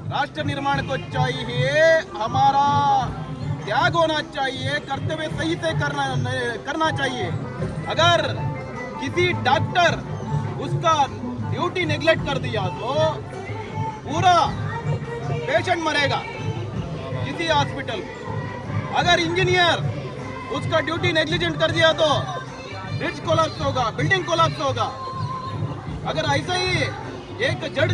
राष्ट्र निर्माण को चाहिए हमारा त्याग होना चाहिए, कर्तव्य सही से करना चाहिए। अगर किसी डॉक्टर उसका ड्यूटी नेग्लेक्ट कर दिया तो पूरा पेशेंट मरेगा किसी हॉस्पिटल में। अगर इंजीनियर उसका ड्यूटी नेग्लिजेंट कर दिया तो ब्रिज कोलैप्स होगा, बिल्डिंग कोलैप्स होगा। अगर ऐसा ही एक जज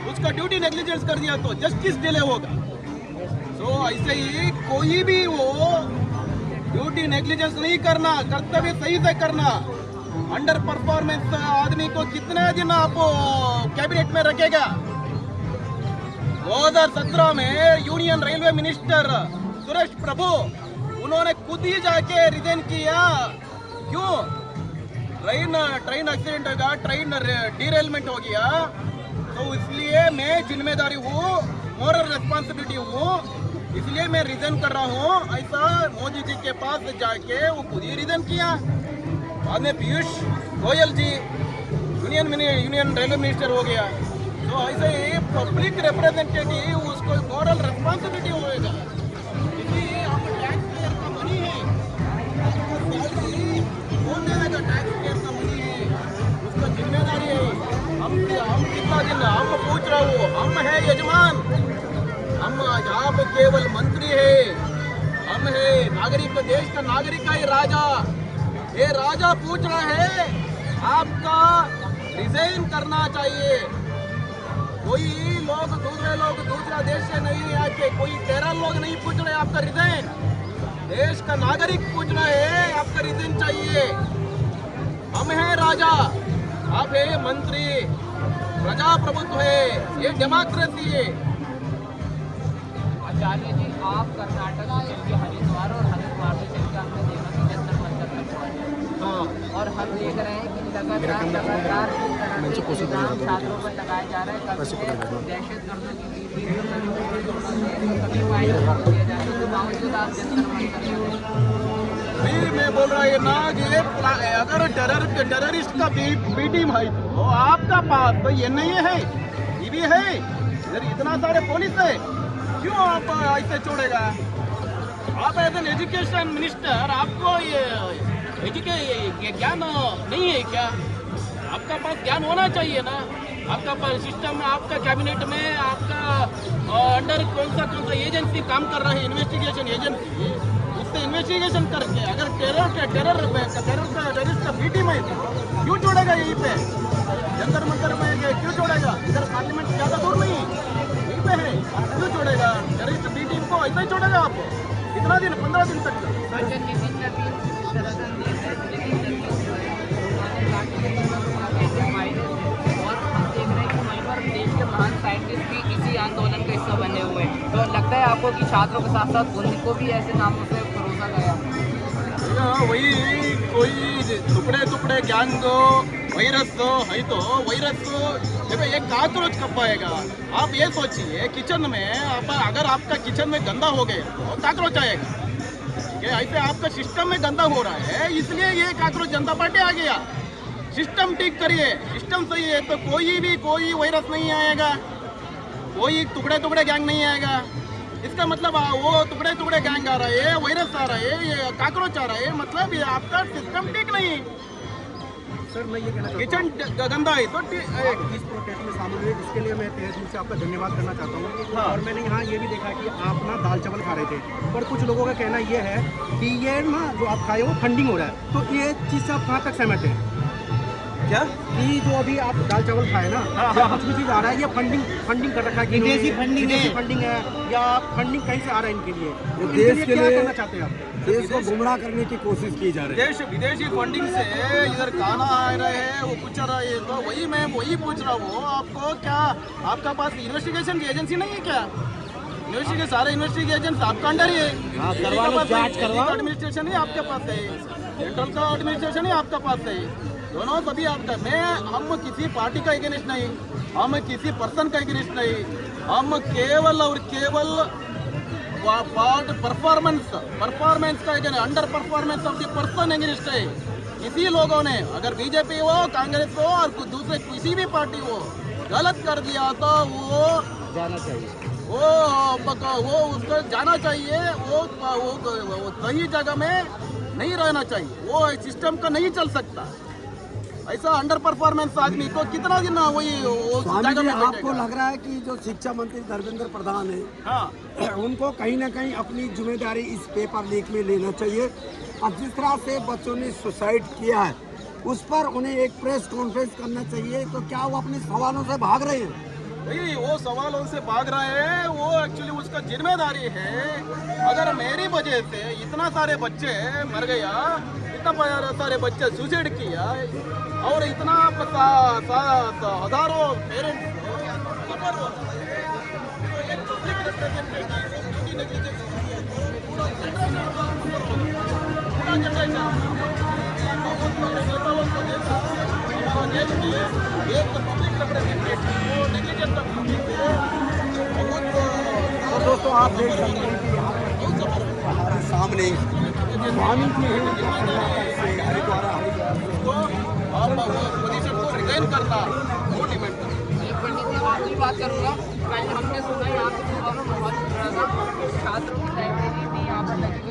उसका ड्यूटी नेग्लिजेंस कर दिया तो जस्टिस डिले होगा। तो ऐसे ही कोई भी वो ड्यूटी नेग्लिजेंस नहीं करना, कर्तव्य सही से करना। अंडर परफॉर्मेंस आदमी को कितने दिन आप कैबिनेट में रखेगा? 2017 में यूनियन रेलवे मिनिस्टर सुरेश प्रभु उन्होंने खुद ही जाके रिजाइन किया। क्यों? ट्रेन एक्सीडेंट होगा, ट्रेन डिरेलमेंट हो गया, तो इसलिए मैं जिम्मेदारी हूँ, मोरल रिस्पॉन्सिबिलिटी हूँ, इसलिए मैं रिजाइन कर रहा हूँ। ऐसा मोदी जी के पास जाके वो खुद ही रिजाइन किया। बाद में पीयूष गोयल जी यूनियन रेलवे मिनिस्टर हो गया। तो ऐसे ही पब्लिक रिप्रेजेंटेटिव उसको मोरल रिस्पॉन्सिबिलिटी होगा। इसलिए हम टैक्स पेयर का मनी है, कौन देगा? टैक्स पेयर का मनी है, उसका जिम्मेदारी है। हम कितना दिन हम पूछ रहा हूँ, हम है यजमान, हम आप केवल मंत्री है, हम है नागरिक, देश का नागरिक है राजा। ये राजा पूछ रहा है आपका रिजाइन करना चाहिए। कोई लोग दूसरा देश से नहीं आके, कोई 13 लोग नहीं पूछ रहे आपका रिजाइन, देश का नागरिक पूछ रहा है आपका रिजाइन चाहिए। हम है राजा, आप है मंत्री, प्रजाप्रभुत्व है, ये डेमोक्रेसी है। आचार्य जी, आप कर्नाटक से चल के हरिद्वार और हरिद्वार से चल के हमने देखा कि जंतर मंतर लगवाए, और हम देख रहे हैं कि लगातार छात्रों पर लगाया जा रहा है। कभी दहशतगर्दों की कभी वायरस कर दिया जा रहा है, तो बावजूद आप जंतर मंतर मैं बोल रहा है ना कि अगर टेररिस्ट का बी टीम है तो आपका पास तो ये नहीं है, ये भी है, इधर इतना सारे पुलिस है, क्यों आप ऐसे छोड़ेगा? आप एज एन एजुकेशन मिनिस्टर, आपको ये ज्ञान नहीं है क्या? आपका पास ज्ञान होना चाहिए ना। आपका पास सिस्टम, आपका कैबिनेट में आपका अंडर कौन सा एजेंसी काम कर रहा है, इन्वेस्टिगेशन एजेंसी, उससे इन्वेस्टिगेशन करके अगर टेररिस्ट का बी टीम है क्यों छोड़ेगा? यहीं पे जंतर मंतर में क्यों छोड़ेगा? इधर पार्लियामेंट ज़्यादा दूर नहीं, यहीं पे है, क्यों छोड़ेगा? टेररिस्ट बी टीम को ऐसा ही छोड़ेगा आप? कितना दिन? 15 दिन तक। महान साइंटिस्ट भी इसी आंदोलन का हिस्सा बने हुए हैं, तो लगता है आपको कि छात्रों के साथ साथ उनको भी ऐसे नामों से परोसा गया? वही कोई टुकड़े गैंग वायरस है, तो वायरस देखो एक काकरोच कब पाएगा? आप ये सोचिए, किचन में अगर आपका किचन में गंदा हो गया तो काकरोच आएगा। ऐसे आपका सिस्टम में गंदा हो रहा है, इसलिए ये काकरोच जनता पार्टी आ गया। सिस्टम ठीक करिए, सिस्टम सही है तो कोई वायरस नहीं आएगा, कोई टुकड़े गैंग नहीं आएगा। इसका मतलब वो टुकड़े गैंग आ रहा है, वायरस आ रहा है, ये काकरोच आ रहा है, मतलब ये आपका सिस्टम ठीक नहीं। सर मैं ये कहना किचन गंदा है तो इस प्रोटेस्ट में शामिल हुए, इसके लिए मैं तहे दिल से आपका धन्यवाद करना चाहता हूँ। हाँ। और मैंने यहाँ ये भी देखा कि आप ना दाल चावल खा रहे थे, पर कुछ लोगों का कहना ये है कि ये ना जो आप खाए वो फंडिंग हो रहा है, तो ये चीज़ से आप कहाँ तक सहमत हैं? क्या कि जो अभी आप दाल चावल खाए ना, या कुछ भी चीज़ आ रहा है, ये फंडिंग कर रखा है, विदेशी फंडिंग है या फंडिंग कहीं से आ रहा है इनके लिए, तो देश के लिए क्या करना चाहते हैं आप? देश को गुमराह करने की कोशिश की जा रही है। विदेशी फंडिंग से इधर खाना आ रहे हैं, वो पूछ रहा है, तो वही पूछ रहा हूँ आपको, क्या आपका पास इन्वेस्टिगेशन की एजेंसी नहीं है क्या? सारे इन्वेस्टिगेशन आपका अंडर ही है, एडमिनिस्ट्रेशन ही आपके पास है, सेंट्रल का एडमिनिस्ट्रेशन ही आपका पास है, दोनों सभी आपका। हम किसी पार्टी का एगेंस्ट नहीं, हम किसी पर्सन का एगेंस्ट नहीं, हम केवल और केवल परफॉर्मेंस का under performance of the person against है। इसी लोगों ने, अगर बीजेपी हो, कांग्रेस हो और दूसरे किसी भी पार्टी हो, गलत कर दिया तो वो जाना चाहिए? वो उसको जाना चाहिए, वो सही जगह में नहीं रहना चाहिए, वो सिस्टम का नहीं चल सकता। ऐसा अंडर परफॉर्मेंस आदमी को कितना दिन वही स्वामी जगह जी, में आपको लग रहा है कि जो शिक्षा मंत्री धर्मेंद्र प्रधान है, हाँ, उनको कहीं ना कहीं अपनी जिम्मेदारी इस पेपर लीक में लेना चाहिए। और जिस तरह से बच्चों ने सुसाइड किया है उस पर उन्हें एक प्रेस कॉन्फ्रेंस करना चाहिए। तो क्या वो अपने सवालों से भाग रहे हैं? नहीं, वो सवालों से भाग रहे हैं, वो एक्चुअली उसका जिम्मेदारी है। अगर मेरी वजह से इतना सारे बच्चे मर गया, इतना सारे बच्चे सुसाइड किया और इतना हजारों पेरेंट्स तो दोस्तों, आप देख सकते हैं कि यहाँ पर हमारे सामने स्वामी जी हैं, हरिद्वार पोजीशन को रिजाइन करना, वो डिमांड करना। एक पंडित जी आखिरी बात करूँगा। कल हमने सुना यहाँ पे बहुत छात्रों की लाइब्रेरी थी, यहाँ पर लगी हुई